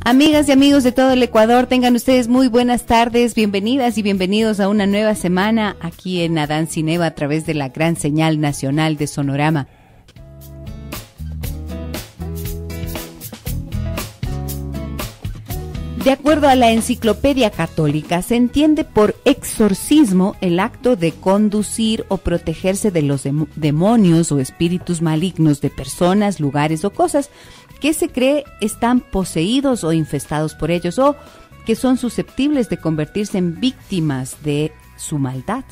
Amigas y amigos de todo el Ecuador, tengan ustedes muy buenas tardes, bienvenidas y bienvenidos a una nueva semana aquí en Adán Cineva a través de la gran señal nacional de Sonorama. De acuerdo a la Enciclopedia Católica, se entiende por exorcismo el acto de conducir o protegerse de los demonios o espíritus malignos de personas, lugares o cosas que se cree están poseídos o infestados por ellos o que son susceptibles de convertirse en víctimas de su maldad.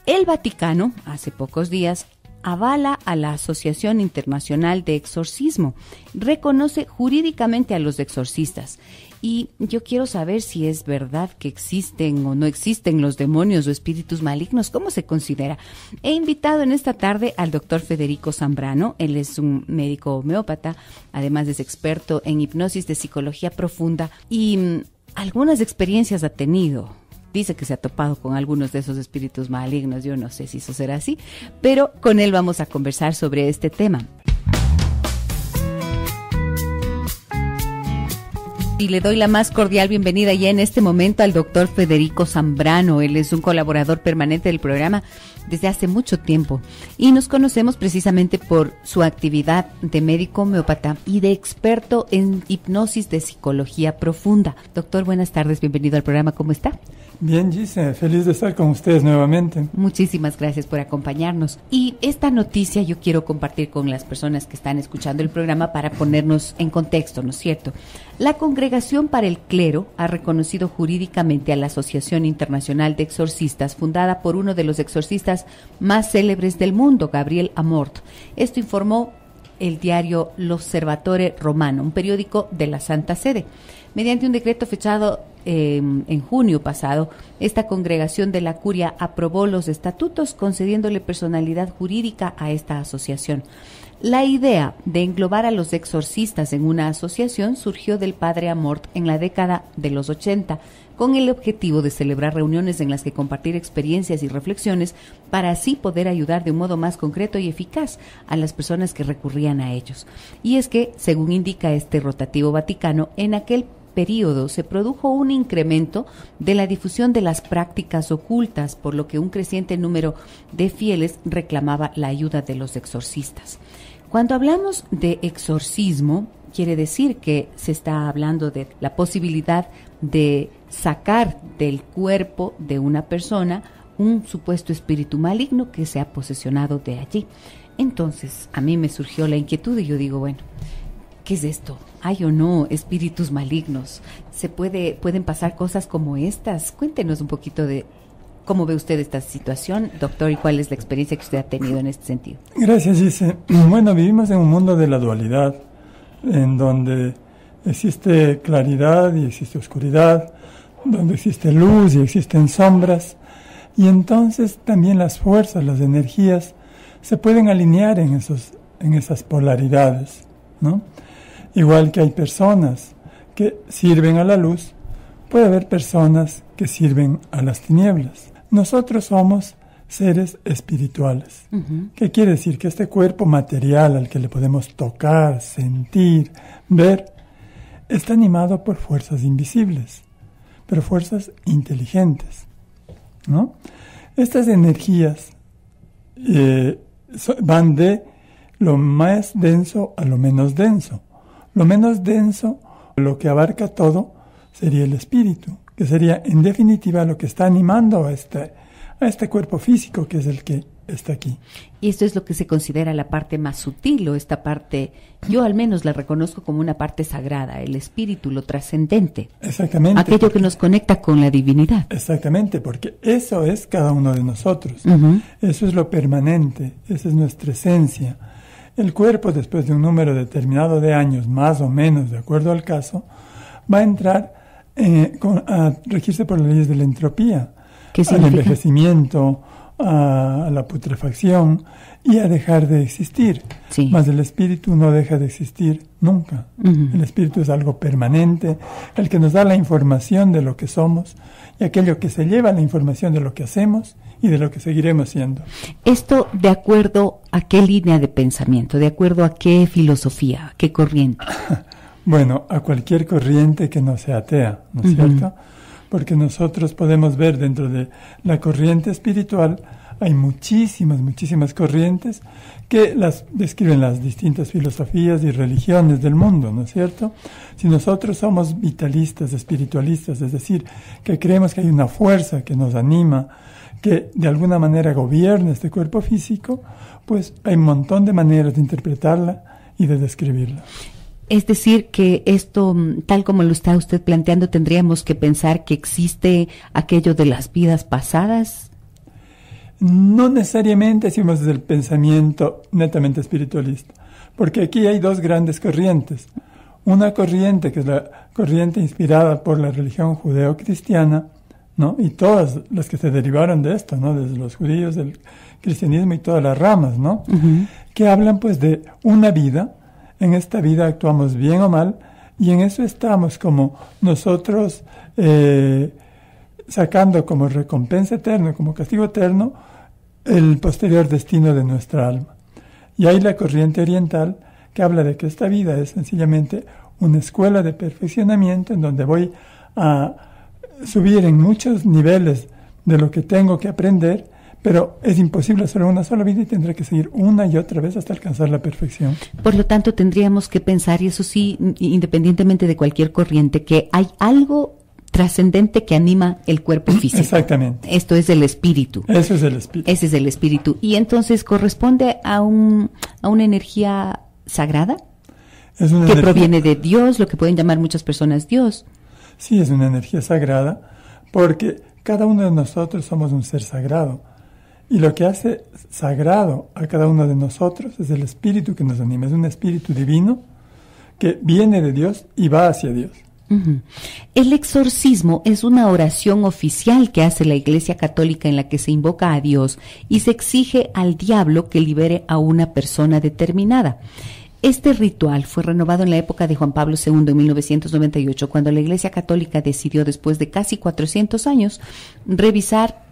El Vaticano, hace pocos días, avala a la Asociación Internacional de Exorcismo, reconoce jurídicamente a los exorcistas. Y yo quiero saber si es verdad que existen o no existen los demonios o espíritus malignos. ¿Cómo se considera? He invitado en esta tarde al doctor Federico Zambrano. Él es un médico homeópata, además es experto en hipnosis de psicología profunda y algunas experiencias ha tenido. Dice que se ha topado con algunos de esos espíritus malignos. Yo no sé si eso será así, pero con él vamos a conversar sobre este tema. Y le doy la más cordial bienvenida ya en este momento al doctor Federico Zambrano. Él es un colaborador permanente del programa desde hace mucho tiempo y nos conocemos precisamente por su actividad de médico homeópata y de experto en hipnosis de psicología profunda. Doctor, buenas tardes, bienvenido al programa, ¿cómo está? Bien, Gise, feliz de estar con ustedes nuevamente. Muchísimas gracias por acompañarnos. Y esta noticia yo quiero compartir con las personas que están escuchando el programa para ponernos en contexto, ¿no es cierto? La Congregación para el Clero ha reconocido jurídicamente a la Asociación Internacional de Exorcistas, fundada por uno de los exorcistas más célebres del mundo, Gabriel Amorth. Esto informó el diario L'Osservatore Romano, un periódico de la Santa Sede. Mediante un decreto fechado en junio pasado, esta congregación de la Curia aprobó los estatutos concediéndole personalidad jurídica a esta asociación. La idea de englobar a los exorcistas en una asociación surgió del padre Amorth en la década de los 80, con el objetivo de celebrar reuniones en las que compartir experiencias y reflexiones para así poder ayudar de un modo más concreto y eficaz a las personas que recurrían a ellos. Y es que, según indica este rotativo vaticano, en aquel periodo se produjo un incremento de la difusión de las prácticas ocultas, por lo que un creciente número de fieles reclamaba la ayuda de los exorcistas. Cuando hablamos de exorcismo, quiere decir que se está hablando de la posibilidad de sacar del cuerpo de una persona un supuesto espíritu maligno que se ha posesionado de allí. Entonces, a mí me surgió la inquietud y yo digo, bueno, ¿qué es esto? ¿Hay o no espíritus malignos? ¿Pueden pasar cosas como estas? Cuéntenos un poquito de cómo ve usted esta situación, doctor, y cuál es la experiencia que usted ha tenido en este sentido. Gracias, Gise. Bueno, vivimos en un mundo de la dualidad, en donde existe claridad y existe oscuridad, donde existe luz y existen sombras, y entonces también las fuerzas, las energías, se pueden alinear en esas polaridades, ¿no? Igual que hay personas que sirven a la luz, puede haber personas que sirven a las tinieblas. Nosotros somos seres espirituales. ¿Qué quiere decir? Que este cuerpo material al que le podemos tocar, sentir, ver, está animado por fuerzas invisibles, pero fuerzas inteligentes, ¿no? Estas energías van de lo más denso a lo menos denso. Lo menos denso, lo que abarca todo, sería el espíritu, que sería en definitiva lo que está animando a este cuerpo físico que es el que está aquí. Y esto es lo que se considera la parte más sutil, o esta parte, yo al menos la reconozco como una parte sagrada, el espíritu, lo trascendente. Exactamente. Aquello que nos conecta con la divinidad. Exactamente, porque eso es cada uno de nosotros. Eso es lo permanente, esa es nuestra esencia. El cuerpo, después de un número determinado de años, más o menos, de acuerdo al caso, va a entrar a regirse por las leyes de la entropía, al envejecimiento, a la putrefacción y a dejar de existir. Sí. Mas el espíritu no deja de existir nunca. El espíritu es algo permanente, el que nos da la información de lo que somos y aquello que se lleva la información de lo que hacemos y de lo que seguiremos siendo. Esto de acuerdo a qué línea de pensamiento, de acuerdo a qué filosofía, qué corriente. Bueno, a cualquier corriente que no sea atea, ¿no es cierto? Porque nosotros podemos ver dentro de la corriente espiritual, hay muchísimas corrientes que las describen las distintas filosofías y religiones del mundo, ¿no es cierto? Si nosotros somos vitalistas, espiritualistas, es decir, que creemos que hay una fuerza que nos anima, que de alguna manera gobierna este cuerpo físico, pues hay un montón de maneras de interpretarla y de describirla. Es decir, que esto, tal como lo está usted planteando, tendríamos que pensar que existe aquello de las vidas pasadas. No necesariamente hacemos desde el pensamiento netamente espiritualista, porque aquí hay dos grandes corrientes. Una corriente que es la corriente inspirada por la religión judeo-cristiana, ¿no? Y todas las que se derivaron de esto, ¿no? Desde los judíos, del cristianismo y todas las ramas, ¿no? Que hablan pues de una vida. En esta vida actuamos bien o mal, y en eso estamos como nosotros sacando como recompensa eterna, como castigo eterno, el posterior destino de nuestra alma. Y hay la corriente oriental que habla de que esta vida es sencillamente una escuela de perfeccionamiento en donde voy a subir en muchos niveles de lo que tengo que aprender, pero es imposible hacerlo en una sola vida y tendré que seguir una y otra vez hasta alcanzar la perfección. Por lo tanto, tendríamos que pensar, y eso sí, independientemente de cualquier corriente, que hay algo trascendente que anima el cuerpo físico. Exactamente. Esto es el espíritu. Eso es el espíritu. Ese es el espíritu. Y entonces, ¿corresponde a una energía sagrada? Es una que energía, proviene de Dios, lo que pueden llamar muchas personas Dios. Sí, es una energía sagrada, porque cada uno de nosotros somos un ser sagrado. Y lo que hace sagrado a cada uno de nosotros es el espíritu que nos anima. Es un espíritu divino que viene de Dios y va hacia Dios. El exorcismo es una oración oficial que hace la Iglesia Católica en la que se invoca a Dios y se exige al diablo que libere a una persona determinada. Este ritual fue renovado en la época de Juan Pablo II en 1998, cuando la Iglesia Católica decidió, después de casi 400 años, revisar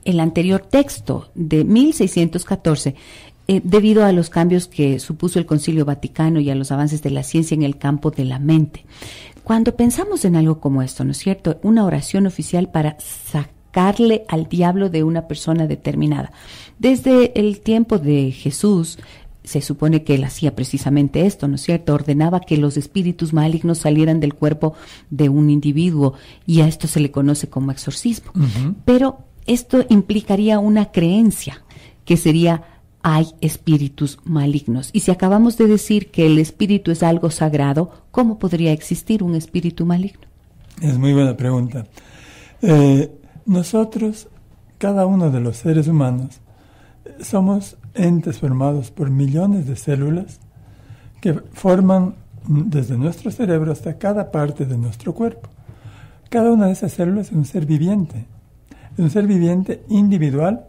el anterior texto de 1614, debido a los cambios que supuso el Concilio Vaticano y a los avances de la ciencia en el campo de la mente. Cuando pensamos en algo como esto, ¿no es cierto? Una oración oficial para sacarle al diablo de una persona determinada. Desde el tiempo de Jesús, se supone que él hacía precisamente esto, ¿no es cierto? Ordenaba que los espíritus malignos salieran del cuerpo de un individuo, y a esto se le conoce como exorcismo. Pero esto implicaría una creencia, que sería: hay espíritus malignos. Y si acabamos de decir que el espíritu es algo sagrado, ¿cómo podría existir un espíritu maligno? Es muy buena pregunta. Nosotros, cada uno de los seres humanos, somos entes formados por millones de células que forman desde nuestro cerebro hasta cada parte de nuestro cuerpo. Cada una de esas células es un ser viviente individual,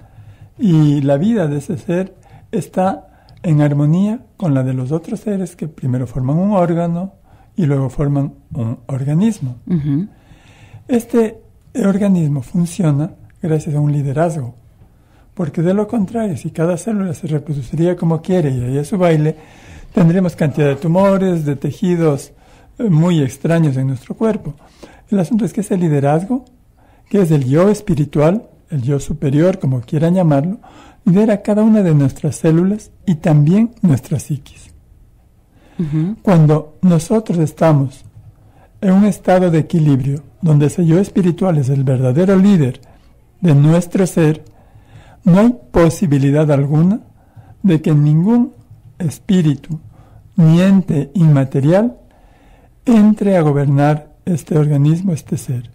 y la vida de ese ser está en armonía con la de los otros seres que primero forman un órgano y luego forman un organismo. Este organismo funciona gracias a un liderazgo, porque de lo contrario, si cada célula se reproduciría como quiere y haría su baile, tendríamos cantidad de tumores, de tejidos muy extraños en nuestro cuerpo. El asunto es que ese liderazgo, que es el yo espiritual, el yo superior, como quieran llamarlo, lidera cada una de nuestras células y también nuestra psiquis. Cuando nosotros estamos en un estado de equilibrio, donde ese yo espiritual es el verdadero líder de nuestro ser, no hay posibilidad alguna de que ningún espíritu ni ente inmaterial entre a gobernar este organismo, este ser.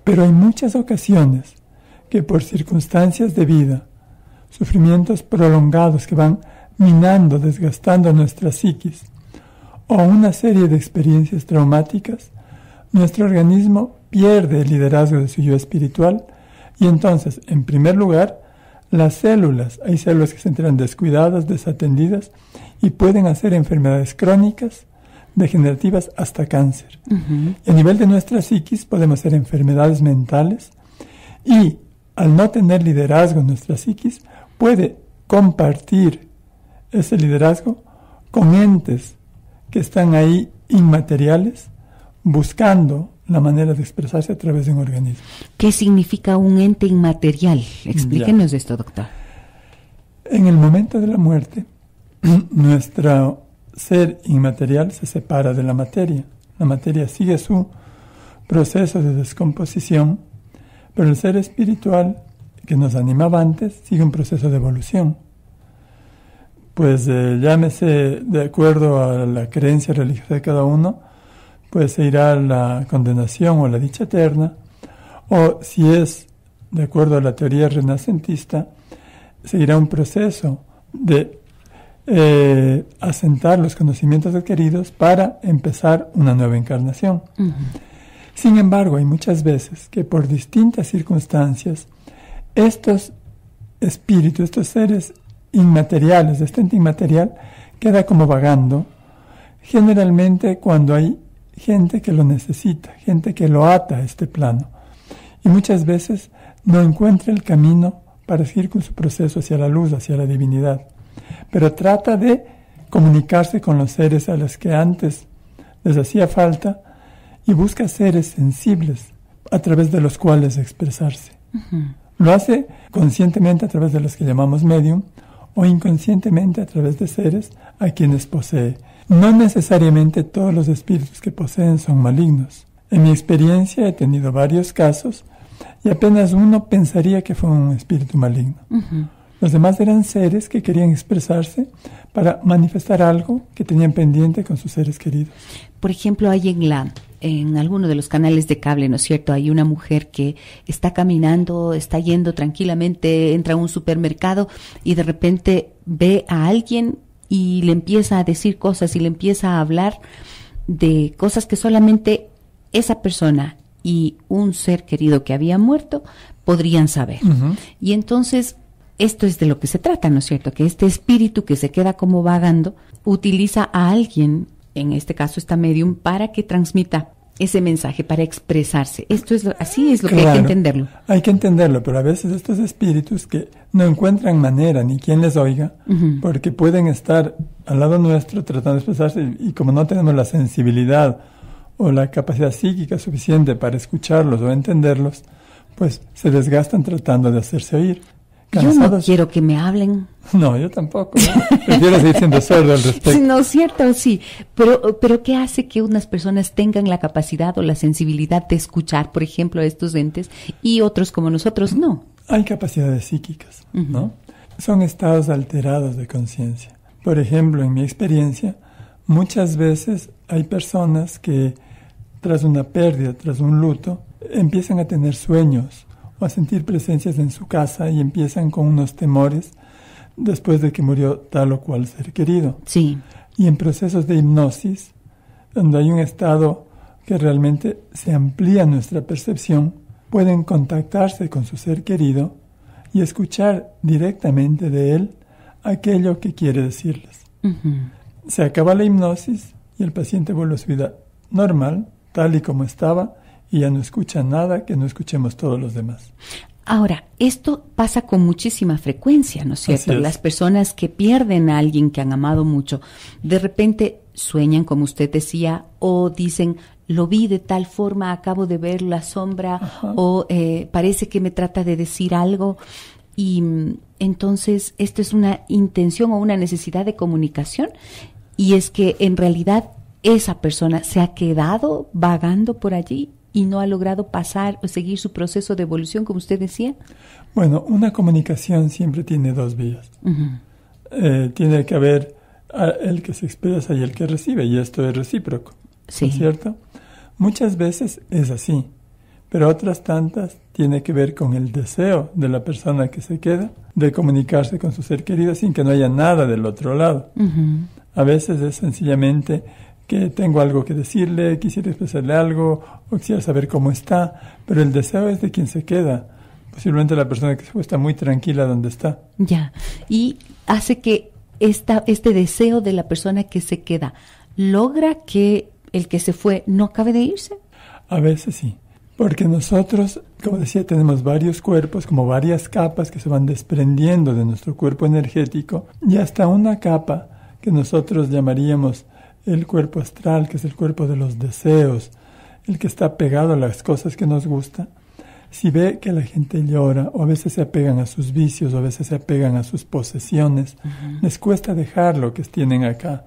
Pero hay muchas ocasiones que por circunstancias de vida, sufrimientos prolongados que van minando, desgastando nuestra psiquis, o una serie de experiencias traumáticas, nuestro organismo pierde el liderazgo de su yo espiritual, y entonces, en primer lugar, las células, hay células que se enteran descuidadas, desatendidas, y pueden hacer enfermedades crónicas, degenerativas, hasta cáncer. Y a nivel de nuestra psiquis podemos hacer enfermedades mentales, y al no tener liderazgo en nuestra psiquis, puede compartir ese liderazgo con entes que están ahí inmateriales buscando la manera de expresarse a través de un organismo. ¿Qué significa un ente inmaterial? Explíquenos esto, doctor. En el momento de la muerte, nuestro ser inmaterial se separa de la materia. La materia sigue su proceso de descomposición, pero el ser espiritual que nos animaba antes sigue un proceso de evolución. Pues llámese de acuerdo a la creencia religiosa de cada uno, pues se irá a la condenación o la dicha eterna, o si es de acuerdo a la teoría renacentista, seguirá un proceso de asentar los conocimientos adquiridos para empezar una nueva encarnación. Uh-huh. Sin embargo, hay muchas veces que por distintas circunstancias estos espíritus, estos seres inmateriales, este ente inmaterial, queda como vagando, generalmente cuando hay gente que lo necesita, gente que lo ata a este plano, y muchas veces no encuentra el camino para seguir con su proceso hacia la luz, hacia la divinidad, pero trata de comunicarse con los seres a los que antes les hacía falta y busca seres sensibles a través de los cuales expresarse. Uh-huh. Lo hace conscientemente a través de los que llamamos medium o inconscientemente a través de seres a quienes posee. No necesariamente todos los espíritus que poseen son malignos. En mi experiencia he tenido varios casos y apenas uno pensaría que fue un espíritu maligno. Uh-huh. Los demás eran seres que querían expresarse para manifestar algo que tenían pendiente con sus seres queridos. Por ejemplo, hay en alguno de los canales de cable, ¿no es cierto? Hay una mujer que está caminando, está yendo tranquilamente, entra a un supermercado y de repente ve a alguien y le empieza a decir cosas y le empieza a hablar de cosas que solamente esa persona y un ser querido que había muerto podrían saber. Uh-huh. Y entonces, esto es de lo que se trata, ¿no es cierto? Que este espíritu que se queda como vagando utiliza a alguien, en este caso esta medium, para que transmita ese mensaje, para expresarse. Así es lo que hay que entenderlo. Hay que entenderlo, pero a veces estos espíritus que no encuentran manera ni quien les oiga, uh-huh, porque pueden estar al lado nuestro tratando de expresarse y como no tenemos la sensibilidad o la capacidad psíquica suficiente para escucharlos o entenderlos, pues se desgastan tratando de hacerse oír. ¿Cansados? Yo no quiero que me hablen. No, yo tampoco. Prefiero seguir siendo sordo al respecto. No es cierto, sí. Pero ¿qué hace que unas personas tengan la capacidad o la sensibilidad de escuchar, por ejemplo, a estos entes y otros como nosotros no? Hay capacidades psíquicas, uh-huh, ¿no? Son estados alterados de conciencia. Por ejemplo, en mi experiencia, muchas veces hay personas que tras una pérdida, tras un luto, empiezan a tener sueños o a sentir presencias en su casa y empiezan con unos temores después de que murió tal o cual ser querido. Sí. Y en procesos de hipnosis, donde hay un estado que realmente se amplía nuestra percepción, pueden contactarse con su ser querido y escuchar directamente de él aquello que quiere decirles. Uh-huh. Se acaba la hipnosis y el paciente vuelve a su vida normal, tal y como estaba, y ya no escucha nada que no escuchemos todos los demás. Ahora, esto pasa con muchísima frecuencia, ¿no es cierto? Así es. Las personas que pierden a alguien que han amado mucho, de repente sueñan, como usted decía, o dicen, lo vi de tal forma, acabo de ver la sombra, ajá, o parece que me trata de decir algo. Y entonces, esto es una intención o una necesidad de comunicación, y es que en realidad esa persona se ha quedado vagando por allí y no ha logrado pasar o seguir su proceso de evolución, como usted decía. Bueno, una comunicación siempre tiene dos vías. Uh-huh. Tiene que haber el que se expresa y el que recibe, y esto es recíproco, sí, ¿no es cierto? Muchas veces es así, pero otras tantas tiene que ver con el deseo de la persona que se queda de comunicarse con su ser querido sin que no haya nada del otro lado. Uh-huh. A veces es sencillamente que tengo algo que decirle, quisiera expresarle algo, o quisiera saber cómo está, pero el deseo es de quien se queda. Posiblemente la persona que se fue está muy tranquila donde está. Ya, y hace que este deseo de la persona que se queda logra que el que se fue no acabe de irse. A veces sí, porque nosotros, como decía, tenemos varios cuerpos, como varias capas que se van desprendiendo de nuestro cuerpo energético, y hasta una capa que nosotros llamaríamos el cuerpo astral, que es el cuerpo de los deseos, el que está pegado a las cosas que nos gustan, si ve que la gente llora, o a veces se apegan a sus vicios, o a veces se apegan a sus posesiones, les cuesta dejar lo que tienen acá.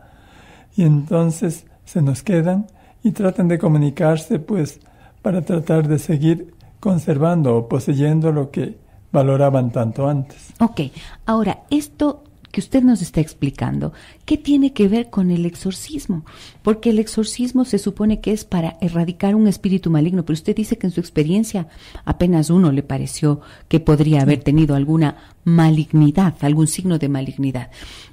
Y entonces se nos quedan y tratan de comunicarse, pues, para tratar de seguir conservando o poseyendo lo que valoraban tanto antes. Ok, ahora, esto que usted nos está explicando, ¿qué tiene que ver con el exorcismo? Porque el exorcismo se supone que es para erradicar un espíritu maligno, pero usted dice que en su experiencia apenas uno le pareció que podría haber tenido alguna malignidad, algún signo de malignidad.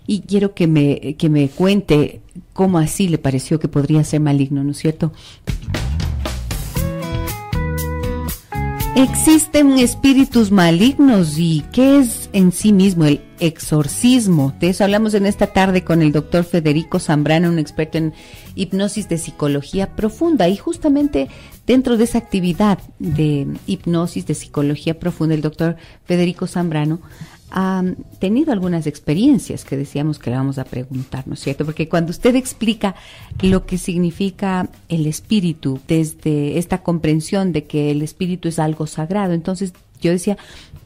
Y quiero que me cuente cómo así le pareció que podría ser maligno, ¿no es cierto? ¿Existen espíritus malignos y qué es en sí mismo el exorcismo? De eso hablamos en esta tarde con el doctor Federico Zambrano, un experto en hipnosis de psicología profunda. Y justamente dentro de esa actividad de hipnosis de psicología profunda, el doctor Federico Zambrano ha tenido algunas experiencias que decíamos que le vamos a preguntar, ¿no es cierto? Porque cuando usted explica lo que significa el espíritu, desde esta comprensión de que el espíritu es algo sagrado, entonces yo decía,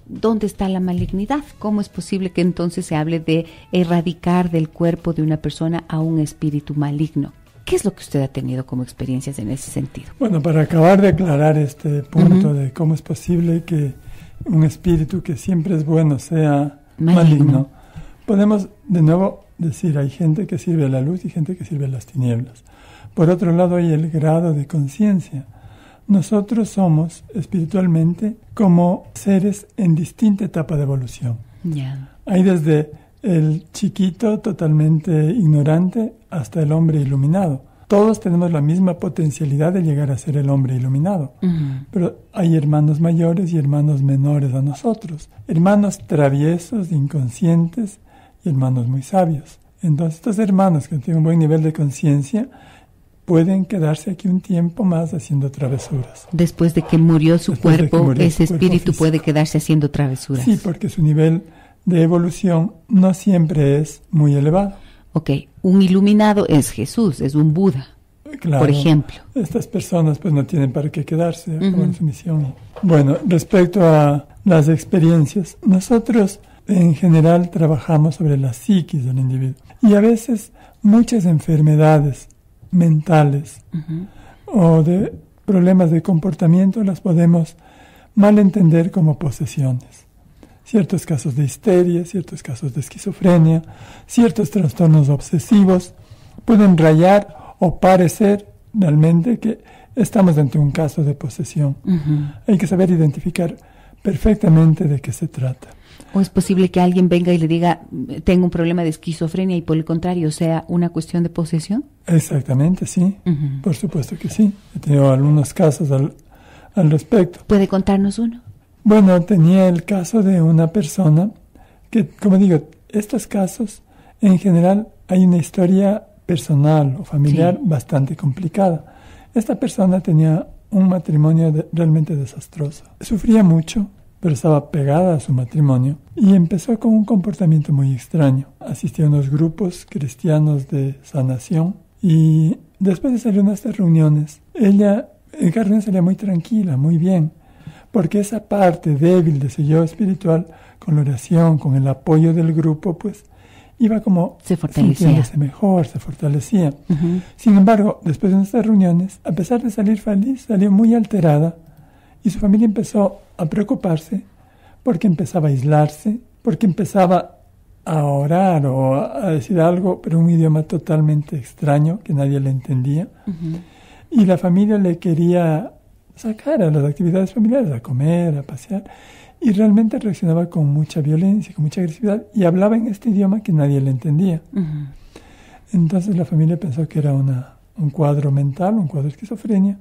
¿dónde está la malignidad? ¿Cómo es posible que entonces se hable de erradicar del cuerpo de una persona a un espíritu maligno? ¿Qué es lo que usted ha tenido como experiencias en ese sentido? Bueno, para acabar de aclarar este punto de cómo es posible que un espíritu que siempre es bueno sea maligno, podemos de nuevo decir, hay gente que sirve a la luz y gente que sirve a las tinieblas. Por otro lado, hay el grado de conciencia. Nosotros somos espiritualmente como seres en distinta etapa de evolución. Hay desde el chiquito totalmente ignorante hasta el hombre iluminado. Todos tenemos la misma potencialidad de llegar a ser el hombre iluminado. Pero hay hermanos mayores y hermanos menores a nosotros. Hermanos traviesos, inconscientes y hermanos muy sabios. Entonces estos hermanos que tienen un buen nivel de conciencia pueden quedarse aquí un tiempo más haciendo travesuras. Después de que murió su cuerpo, ese espíritu puede quedarse haciendo travesuras. Sí, porque su nivel de evolución no siempre es muy elevado. Ok, un iluminado es Jesús, es un Buda, claro, por ejemplo. Estas personas pues no tienen para qué quedarse, acaban su misión. Bueno, respecto a las experiencias, nosotros en general trabajamos sobre la psiquis del individuo. Y a veces muchas enfermedades mentales o de problemas de comportamiento las podemos malentender como posesiones. Ciertos casos de histeria, ciertos casos de esquizofrenia, ciertos trastornos obsesivos pueden rayar o parecer realmente que estamos ante un caso de posesión. Hay que saber identificar perfectamente de qué se trata. ¿O es posible que alguien venga y le diga, tengo un problema de esquizofrenia y por el contrario sea una cuestión de posesión? Exactamente, sí. Por supuesto que sí. He tenido algunos casos al respecto. ¿Puede contarnos uno? Bueno, tenía el caso de una persona que, como digo, estos casos, en general, hay una historia personal o familiar bastante complicada. Esta persona tenía un matrimonio realmente desastroso. Sufría mucho, pero estaba pegada a su matrimonio y empezó con un comportamiento muy extraño. Asistía a unos grupos cristianos de sanación y después de salir a estas reuniones, ella en cada reunión salía muy tranquila, muy bien, porque esa parte débil de su yo espiritual, con la oración, con el apoyo del grupo, pues iba como sintiéndose mejor, se fortalecía. Sin embargo, después de nuestras reuniones, a pesar de salir feliz, salió muy alterada y su familia empezó a preocuparse porque empezaba a aislarse, porque empezaba a orar o a decir algo, pero un idioma totalmente extraño que nadie le entendía. Y la familia le quería sacar a las actividades familiares, a comer, a pasear, y realmente reaccionaba con mucha violencia, con mucha agresividad, y hablaba en este idioma que nadie le entendía. Entonces la familia pensó que era un cuadro mental, un cuadro de esquizofrenia,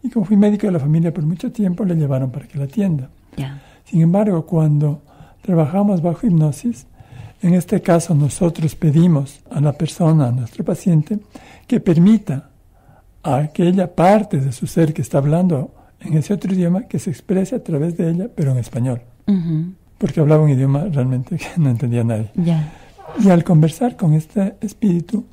y como fui médico de la familia por mucho tiempo, le llevaron para que la atienda. Sin embargo, cuando trabajamos bajo hipnosis, en este caso nosotros pedimos a la persona, a nuestro paciente, que permita a aquella parte de su ser que está hablando en ese otro idioma que se exprese a través de ella, pero en español. Porque hablaba un idioma realmente que no entendía nadie. Y al conversar con este espíritu,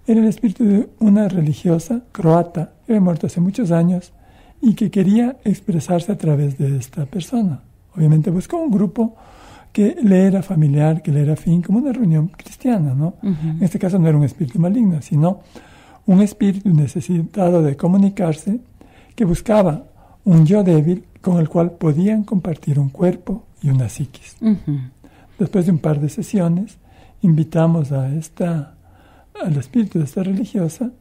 Era el espíritu de una religiosa croata que había muerto hace muchos años y que quería expresarse a través de esta persona. Obviamente buscó un grupo que le era familiar, que le era afín, como una reunión cristiana, ¿no? En este caso no era un espíritu maligno, sino un espíritu necesitado de comunicarse que buscaba un yo débil con el cual podían compartir un cuerpo y una psiquis. Después de un par de sesiones, invitamos al espíritu de esta religiosa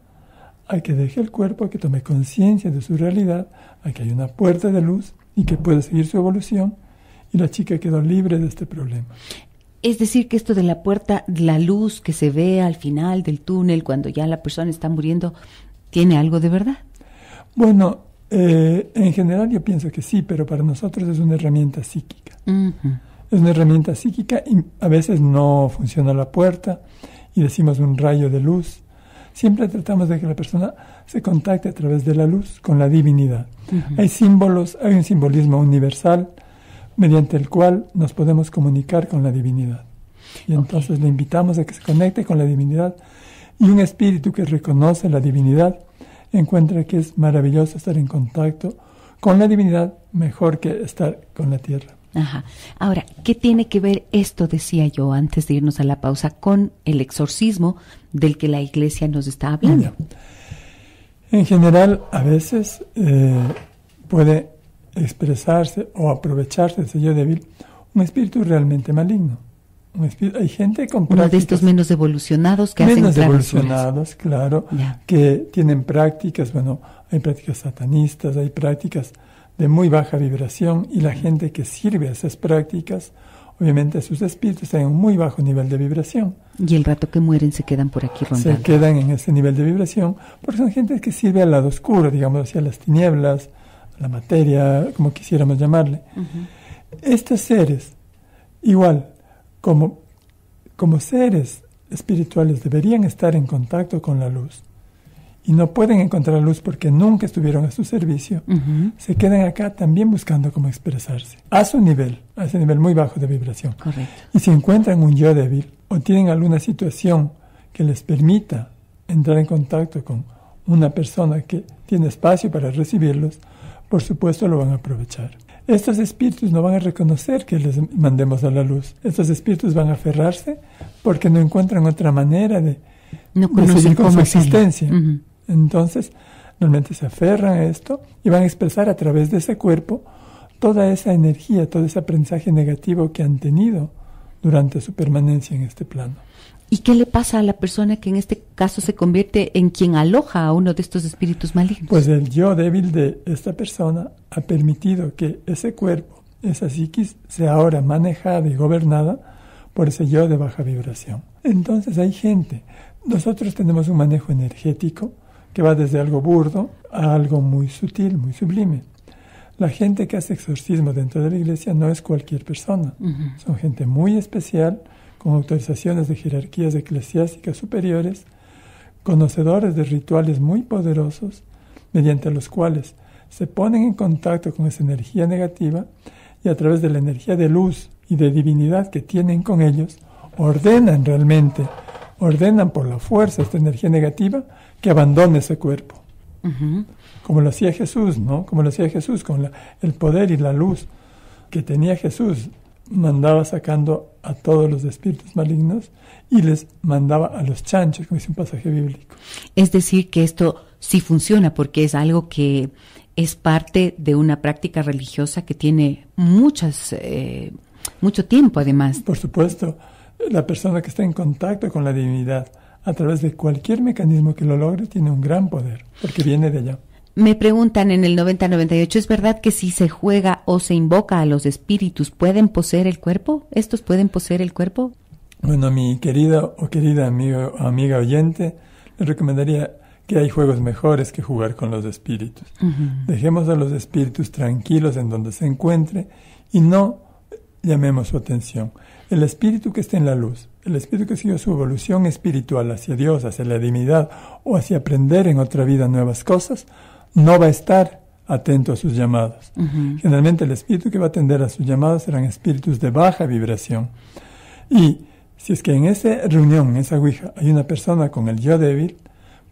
a que deje el cuerpo, a que tome conciencia de su realidad, a que hay una puerta de luz y que puede seguir su evolución, y la chica quedó libre de este problema. Es decir, que esto de la puerta, la luz que se ve al final del túnel cuando ya la persona está muriendo, ¿tiene algo de verdad? Bueno, en general yo pienso que sí, pero para nosotros es una herramienta psíquica. Es una herramienta psíquica y a veces no funciona la puerta y decimos un rayo de luz. Siempre tratamos de que la persona se contacte a través de la luz con la divinidad. Hay símbolos, hay un simbolismo universal mediante el cual nos podemos comunicar con la divinidad. Y entonces le invitamos a que se conecte con la divinidad, y un espíritu que reconoce la divinidad encuentra que es maravilloso estar en contacto con la divinidad mejor que estar con la tierra. Ajá. Ahora, ¿qué tiene que ver esto, decía yo antes de irnos a la pausa, con el exorcismo del que la Iglesia nos está hablando? En general, a veces puede expresarse o aprovecharse de ese yo débil un espíritu realmente maligno. Hay gente con prácticas... Uno de estos menos evolucionados que hacen menos evolucionados, claro, que tienen prácticas, hay prácticas satanistas, hay prácticas de muy baja vibración, y la gente que sirve a esas prácticas, obviamente sus espíritus están en un muy bajo nivel de vibración. Y el rato que mueren se quedan por aquí rondando. Se quedan en ese nivel de vibración, porque son gente que sirve al lado oscuro, digamos, hacia las tinieblas, la materia, como quisiéramos llamarle. Estos seres, igual, como seres espirituales, deberían estar en contacto con la luz. Y no pueden encontrar la luz porque nunca estuvieron a su servicio. Se quedan acá también buscando cómo expresarse. A su nivel, a ese nivel muy bajo de vibración. Correcto. Y si encuentran un yo débil o tienen alguna situación que les permita entrar en contacto con una persona que tiene espacio para recibirlos, por supuesto lo van a aprovechar. Estos espíritus no van a reconocer que les mandemos a la luz. Estos espíritus van a aferrarse porque no encuentran otra manera de seguir con su existencia. Entonces, normalmente se aferran a esto y van a expresar a través de ese cuerpo toda esa energía, todo ese aprendizaje negativo que han tenido durante su permanencia en este plano. ¿Y qué le pasa a la persona que en este caso se convierte en quien aloja a uno de estos espíritus malignos? Pues el yo débil de esta persona ha permitido que ese cuerpo, esa psiquis, sea ahora manejada y gobernada por ese yo de baja vibración. Entonces hay gente, nosotros tenemos un manejo energético que va desde algo burdo a algo muy sutil, muy sublime. La gente que hace exorcismo dentro de la iglesia no es cualquier persona. Son gente muy especial, con autorizaciones de jerarquías eclesiásticas superiores, conocedores de rituales muy poderosos, mediante los cuales se ponen en contacto con esa energía negativa y a través de la energía de luz y de divinidad que tienen con ellos, ordenan por la fuerza esta energía negativa que abandone ese cuerpo. Como lo hacía Jesús, ¿no? Como lo hacía Jesús con el poder y la luz que tenía Jesús. Mandaba sacando a todos los espíritus malignos y les mandaba a los chanchos, como dice un pasaje bíblico. Es decir, que esto sí funciona porque es algo que es parte de una práctica religiosa que tiene mucho tiempo además. Por supuesto, la persona que está en contacto con la divinidad a través de cualquier mecanismo que lo logre tiene un gran poder, porque viene de allá. Me preguntan en el 9098, ¿es verdad que si se juega o se invoca a los espíritus, pueden poseer el cuerpo? ¿Estos pueden poseer el cuerpo? Bueno, mi querida amiga oyente, le recomendaría que hay juegos mejores que jugar con los espíritus. Dejemos a los espíritus tranquilos en donde se encuentre y no llamemos su atención. El espíritu que está en la luz, el espíritu que sigue su evolución espiritual hacia Dios, hacia la divinidad o hacia aprender en otra vida nuevas cosas, no va a estar atento a sus llamados. Generalmente el espíritu que va a atender a sus llamados serán espíritus de baja vibración. Y Si es que en esa reunión, en esa ouija, hay una persona con el yo débil,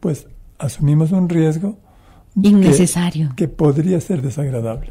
pues asumimos un riesgo innecesario que podría ser desagradable.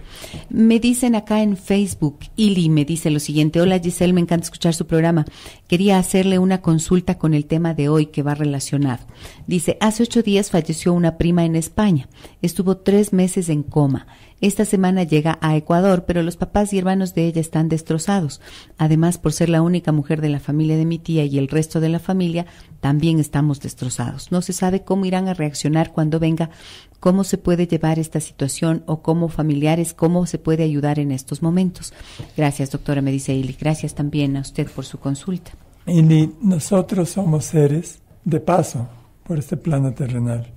Me dicen acá en Facebook, Ili me dice lo siguiente: hola Giselle, me encanta escuchar su programa. Quería hacerle una consulta con el tema de hoy que va relacionado. Dice, hace 8 días falleció una prima en España. Estuvo 3 meses en coma. Esta semana llega a Ecuador, pero los papás y hermanos de ella están destrozados. Además, por ser la única mujer de la familia de mi tía y el resto de la familia, también estamos destrozados. No se sabe cómo irán a reaccionar cuando venga, cómo se puede llevar esta situación o como familiares, cómo se puede ayudar en estos momentos. Gracias, doctora, me dice Ili. Gracias también a usted por su consulta. Ili, nosotros somos seres de paso por este plano terrenal.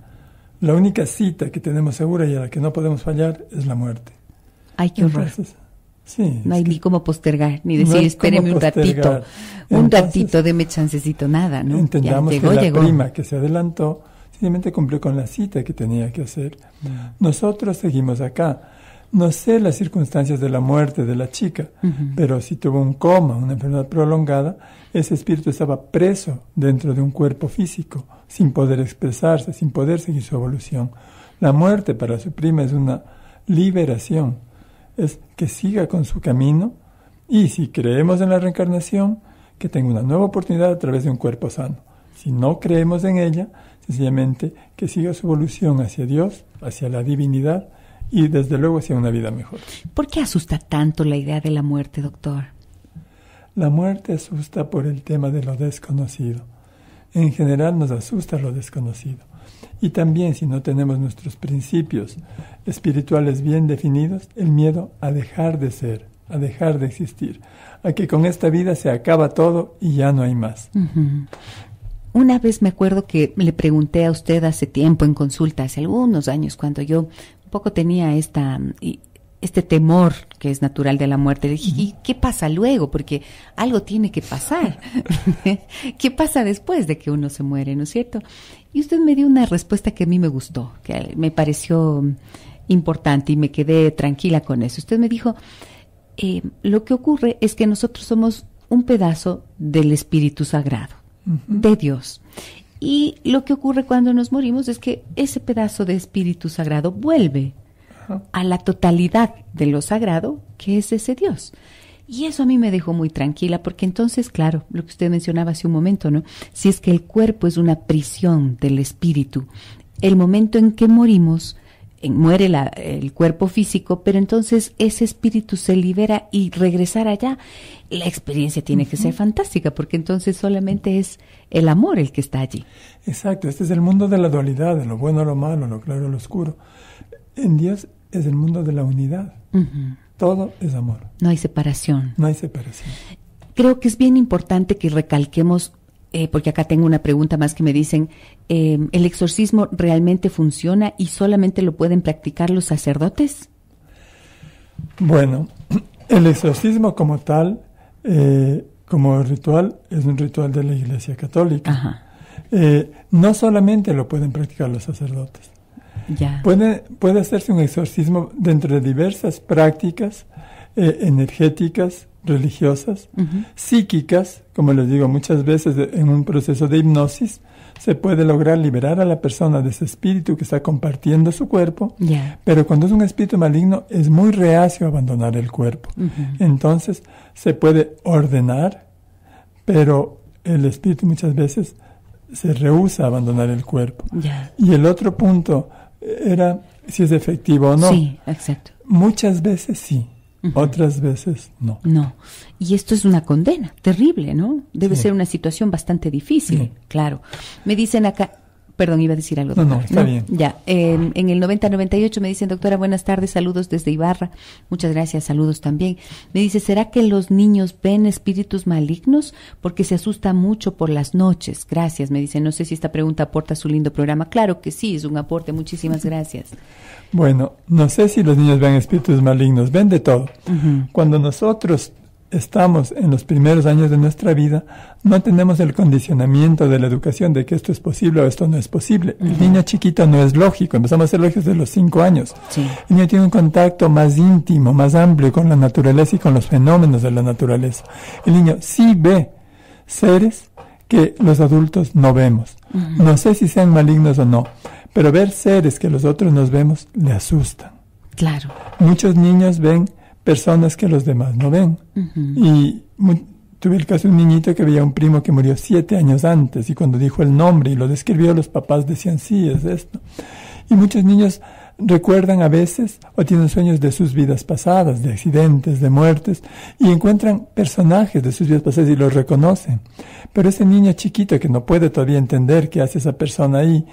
La única cita que tenemos segura y a la que no podemos fallar es la muerte. Ay, qué horror. Entonces, sí, no hay ni cómo postergar, ni decir, no espéreme un ratito. Entonces, ratito, deme chancecito, nada, ¿no? Entendamos que la prima que se adelantó simplemente cumplió con la cita que tenía que hacer. Nosotros seguimos acá. No sé las circunstancias de la muerte de la chica, pero si tuvo un coma, una enfermedad prolongada, ese espíritu estaba preso dentro de un cuerpo físico, sin poder expresarse, sin poder seguir su evolución. La muerte para su prima es una liberación, es que siga con su camino y si creemos en la reencarnación, que tenga una nueva oportunidad a través de un cuerpo sano. Si no creemos en ella, sencillamente que siga su evolución hacia Dios, hacia la divinidad, y desde luego hacia una vida mejor. ¿Por qué asusta tanto la idea de la muerte, doctor? La muerte asusta por el tema de lo desconocido. En general nos asusta lo desconocido. Y también si no tenemos nuestros principios espirituales bien definidos, el miedo a dejar de ser, a dejar de existir, a que con esta vida se acaba todo y ya no hay más. Una vez me acuerdo que le pregunté a usted hace tiempo en consulta, hace algunos años, cuando yo poco tenía este temor que es natural de la muerte. Le dije, ¿y qué pasa luego? Porque algo tiene que pasar. ¿Qué pasa después de que uno se muere, no es cierto? Y usted me dio una respuesta que a mí me gustó, que me pareció importante y me quedé tranquila con eso. Usted me dijo, lo que ocurre es que nosotros somos un pedazo del Espíritu Sagrado, de Dios. Y lo que ocurre cuando nos morimos es que ese pedazo de Espíritu Sagrado vuelve a la totalidad de lo sagrado, que es ese Dios. Y eso a mí me dejó muy tranquila, porque entonces, claro, lo que usted mencionaba hace un momento, ¿no? Si es que el cuerpo es una prisión del espíritu, el momento en que morimos, muere el cuerpo físico, pero entonces ese espíritu se libera y regresar allá, la experiencia tiene que ser fantástica, porque entonces solamente es el amor el que está allí. Exacto, este es el mundo de la dualidad, de lo bueno, lo malo, lo claro, lo oscuro. En Dios es el mundo de la unidad. Todo es amor. No hay separación. No hay separación. Creo que es bien importante que recalquemos, porque acá tengo una pregunta más que me dicen, ¿el exorcismo realmente funciona y solamente lo pueden practicar los sacerdotes? Bueno, el exorcismo como tal, como ritual, es un ritual de la Iglesia Católica. No solamente lo pueden practicar los sacerdotes. Ya. Puede hacerse un exorcismo dentro de diversas prácticas energéticas, religiosas, psíquicas, como les digo, muchas veces en un proceso de hipnosis se puede lograr liberar a la persona de ese espíritu que está compartiendo su cuerpo, pero cuando es un espíritu maligno es muy reacio a abandonar el cuerpo. Entonces se puede ordenar, pero el espíritu muchas veces se rehúsa a abandonar el cuerpo. Y el otro punto era si es efectivo o no. Sí, exacto. Muchas veces sí. Otras veces no. No. Y esto es una condena terrible, ¿no? Debe ser una situación bastante difícil, claro. Me dicen acá, perdón, iba a decir algo. No, está bien. Ya, en el 9098 me dicen, doctora, buenas tardes, saludos desde Ibarra. Muchas gracias, saludos también. Me dice, ¿será que los niños ven espíritus malignos? Porque se asusta mucho por las noches. Gracias, me dice. No sé si esta pregunta aporta a su lindo programa. Claro que sí, es un aporte. Muchísimas gracias. Bueno, no sé si los niños ven espíritus malignos, ven de todo. Cuando nosotros estamos en los primeros años de nuestra vida, no tenemos el condicionamiento de la educación de que esto es posible o esto no es posible. El niño chiquito no es lógico, empezamos a ser lógicos desde los 5 años. El niño tiene un contacto más íntimo, más amplio con la naturaleza y con los fenómenos de la naturaleza. El niño sí ve, seres que los adultos no vemos. Uh-huh. No sé si sean malignos o no, pero ver seres que los otros nos vemos le asustan. Claro. Muchos niños ven personas que los demás no ven. Uh-huh. Y tuve el caso de un niñito que veía a un primo que murió 7 años antes, y cuando dijo el nombre y lo describió, los papás decían, sí, es esto. Y muchos niños recuerdan a veces o tienen sueños de sus vidas pasadas, de accidentes, de muertes, y encuentran personajes de sus vidas pasadas y los reconocen. Pero ese niño chiquito que no puede todavía entender qué hace esa persona ahí,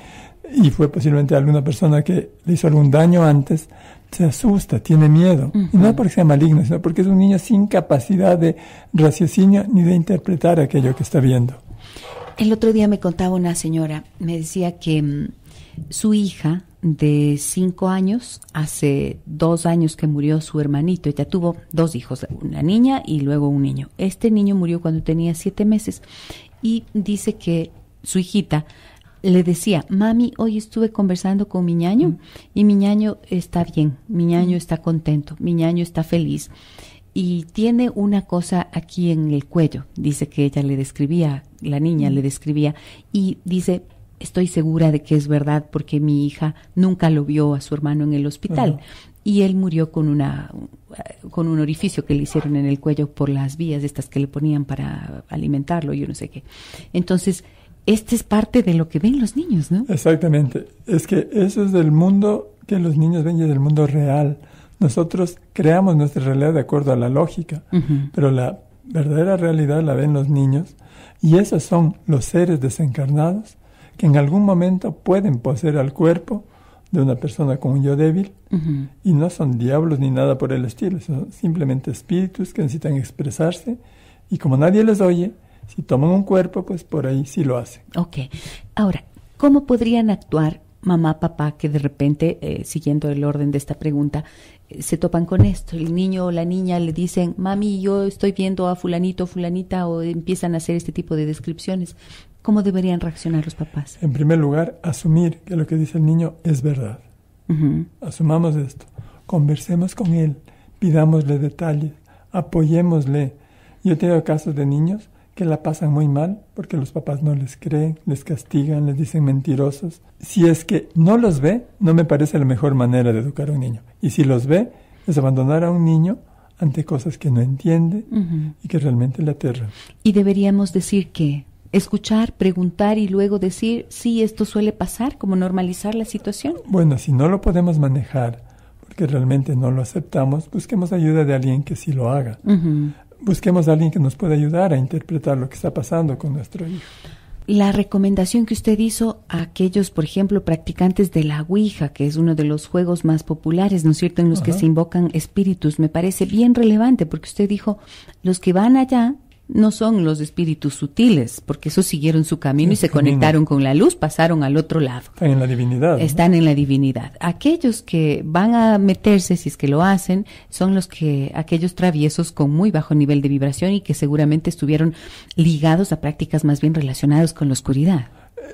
y fue posiblemente alguna persona que le hizo algún daño antes, se asusta, tiene miedo. Uh-huh. Y no porque sea maligno, sino porque es un niño sin capacidad de raciocinio ni de interpretar aquello que está viendo. El otro día me contaba una señora, me decía que su hija de 5 años, hace 2 años que murió su hermanito. Ella tuvo 2 hijos, una niña y luego un niño. Este niño murió cuando tenía 7 meses y dice que su hijita le decía, mami, hoy estuve conversando con mi ñaño y mi ñaño está bien, mi ñaño está contento, mi ñaño está feliz. Y tiene una cosa aquí en el cuello, dice que ella le describía, la niña le describía, y dice, estoy segura de que es verdad porque mi hija nunca lo vio a su hermano en el hospital. Uh-huh. Y él murió con un orificio que le hicieron en el cuello por las vías estas que le ponían para alimentarlo, yo no sé qué. Entonces, este es parte de lo que ven los niños, ¿no? Exactamente. Es que eso es del mundo que los niños ven y es del mundo real. Nosotros creamos nuestra realidad de acuerdo a la lógica, uh-huh. pero la verdadera realidad la ven los niños, y esos son los seres desencarnados que en algún momento pueden poseer al cuerpo de una persona con un yo débil, uh-huh. y no son diablos ni nada por el estilo, son simplemente espíritus que necesitan expresarse, y como nadie les oye, si toman un cuerpo, pues por ahí sí lo hacen. Ok. Ahora, ¿cómo podrían actuar mamá, papá, que de repente, siguiendo el orden de esta pregunta, se topan con esto? El niño o la niña le dicen, mami, yo estoy viendo a fulanito o fulanita, o empiezan a hacer este tipo de descripciones. ¿Cómo deberían reaccionar los papás? En primer lugar, asumir que lo que dice el niño es verdad. Uh-huh. Asumamos esto. Conversemos con él, pidámosle detalles, apoyémosle. Yo he tenido casos de niños que la pasan muy mal porque los papás no les creen, les castigan, les dicen mentirosos. Si es que no los ve, no me parece la mejor manera de educar a un niño. Y si los ve, es abandonar a un niño ante cosas que no entiende, uh-huh. y que realmente le aterran. Y deberíamos decir que escuchar, preguntar y luego decir, sí, esto suele pasar, como normalizar la situación. Bueno, si no lo podemos manejar porque realmente no lo aceptamos, busquemos ayuda de alguien que sí lo haga. Uh-huh. Busquemos a alguien que nos pueda ayudar a interpretar lo que está pasando con nuestro hijo. La recomendación que usted hizo a aquellos, por ejemplo, practicantes de la Ouija, que es uno de los juegos más populares, ¿no es cierto?, en los que se invocan espíritus, me parece bien relevante, porque usted dijo, los que van allá no son los espíritus sutiles, porque esos siguieron su camino y se conectaron con la luz, pasaron al otro lado. Están en la divinidad. Están en la divinidad. Aquellos que van a meterse, si es que lo hacen, son aquellos traviesos con muy bajo nivel de vibración y que seguramente estuvieron ligados a prácticas más bien relacionadas con la oscuridad.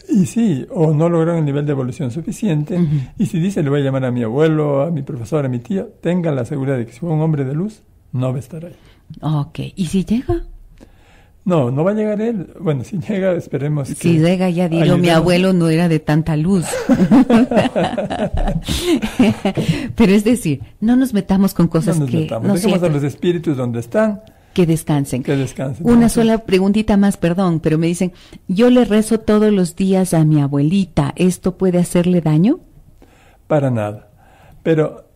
Y sí, o no lograron el nivel de evolución suficiente. Uh-huh. Y si dice, le voy a llamar a mi abuelo, a mi profesor, a mi tío, tenga la seguridad de que si fue un hombre de luz, no va a estar ahí. Ok. ¿Y si llega? No, no va a llegar él. Bueno, si llega, esperemos que... Si llega, ya digo, mi abuelo no era de tanta luz. Pero es decir, no nos metamos con cosas no nos metamos. Dejemos a los espíritus donde están. Que descansen. Que descansen. Una sola preguntita más, perdón, pero me dicen, yo le rezo todos los días a mi abuelita, ¿esto puede hacerle daño? Para nada. Pero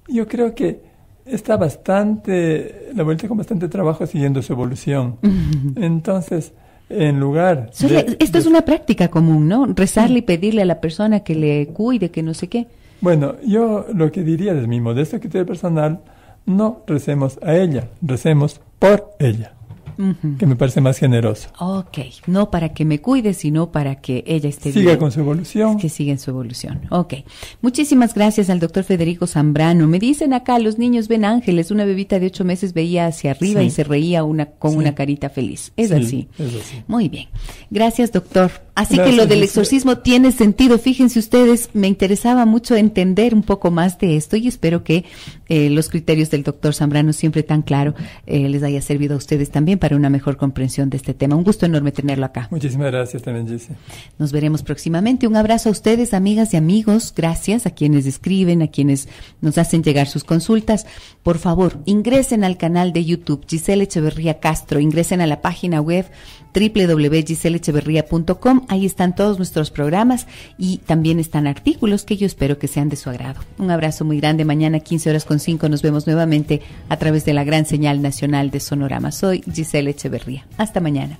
yo creo que está la abuelita con bastante trabajo siguiendo su evolución. Uh-huh. Entonces, en lugar esto es una práctica común, ¿no? Rezarle y pedirle a la persona que le cuide, que no sé qué. Bueno, yo lo que diría desde mi modesto criterio personal, no recemos a ella, recemos por ella. Uh-huh. Que me parece más generoso. Ok, no para que me cuide, sino para que ella esté siga con su evolución. Que siga en su evolución. Ok, muchísimas gracias al doctor Federico Zambrano. Me dicen acá, los niños ven ángeles. Una bebita de 8 meses veía hacia arriba y se reía con una carita feliz. Es así. Es así. Muy bien. Gracias, doctor. Así que lo del exorcismo tiene sentido. Fíjense ustedes, me interesaba mucho entender un poco más de esto y espero que los criterios del doctor Zambrano, siempre tan claro, les haya servido a ustedes también para una mejor comprensión de este tema. Un gusto enorme tenerlo acá. Muchísimas gracias también, Giselle. Nos veremos próximamente. Un abrazo a ustedes, amigas y amigos. Gracias a quienes escriben, a quienes nos hacen llegar sus consultas. Por favor, ingresen al canal de YouTube Giselle Echeverría Castro, ingresen a la página web www.giselecheverria.com. Ahí están todos nuestros programas y también están artículos que yo espero que sean de su agrado. Un abrazo muy grande. Mañana 15:05 nos vemos nuevamente a través de la gran señal nacional de Sonorama. Soy Giselle Echeverría. Hasta mañana.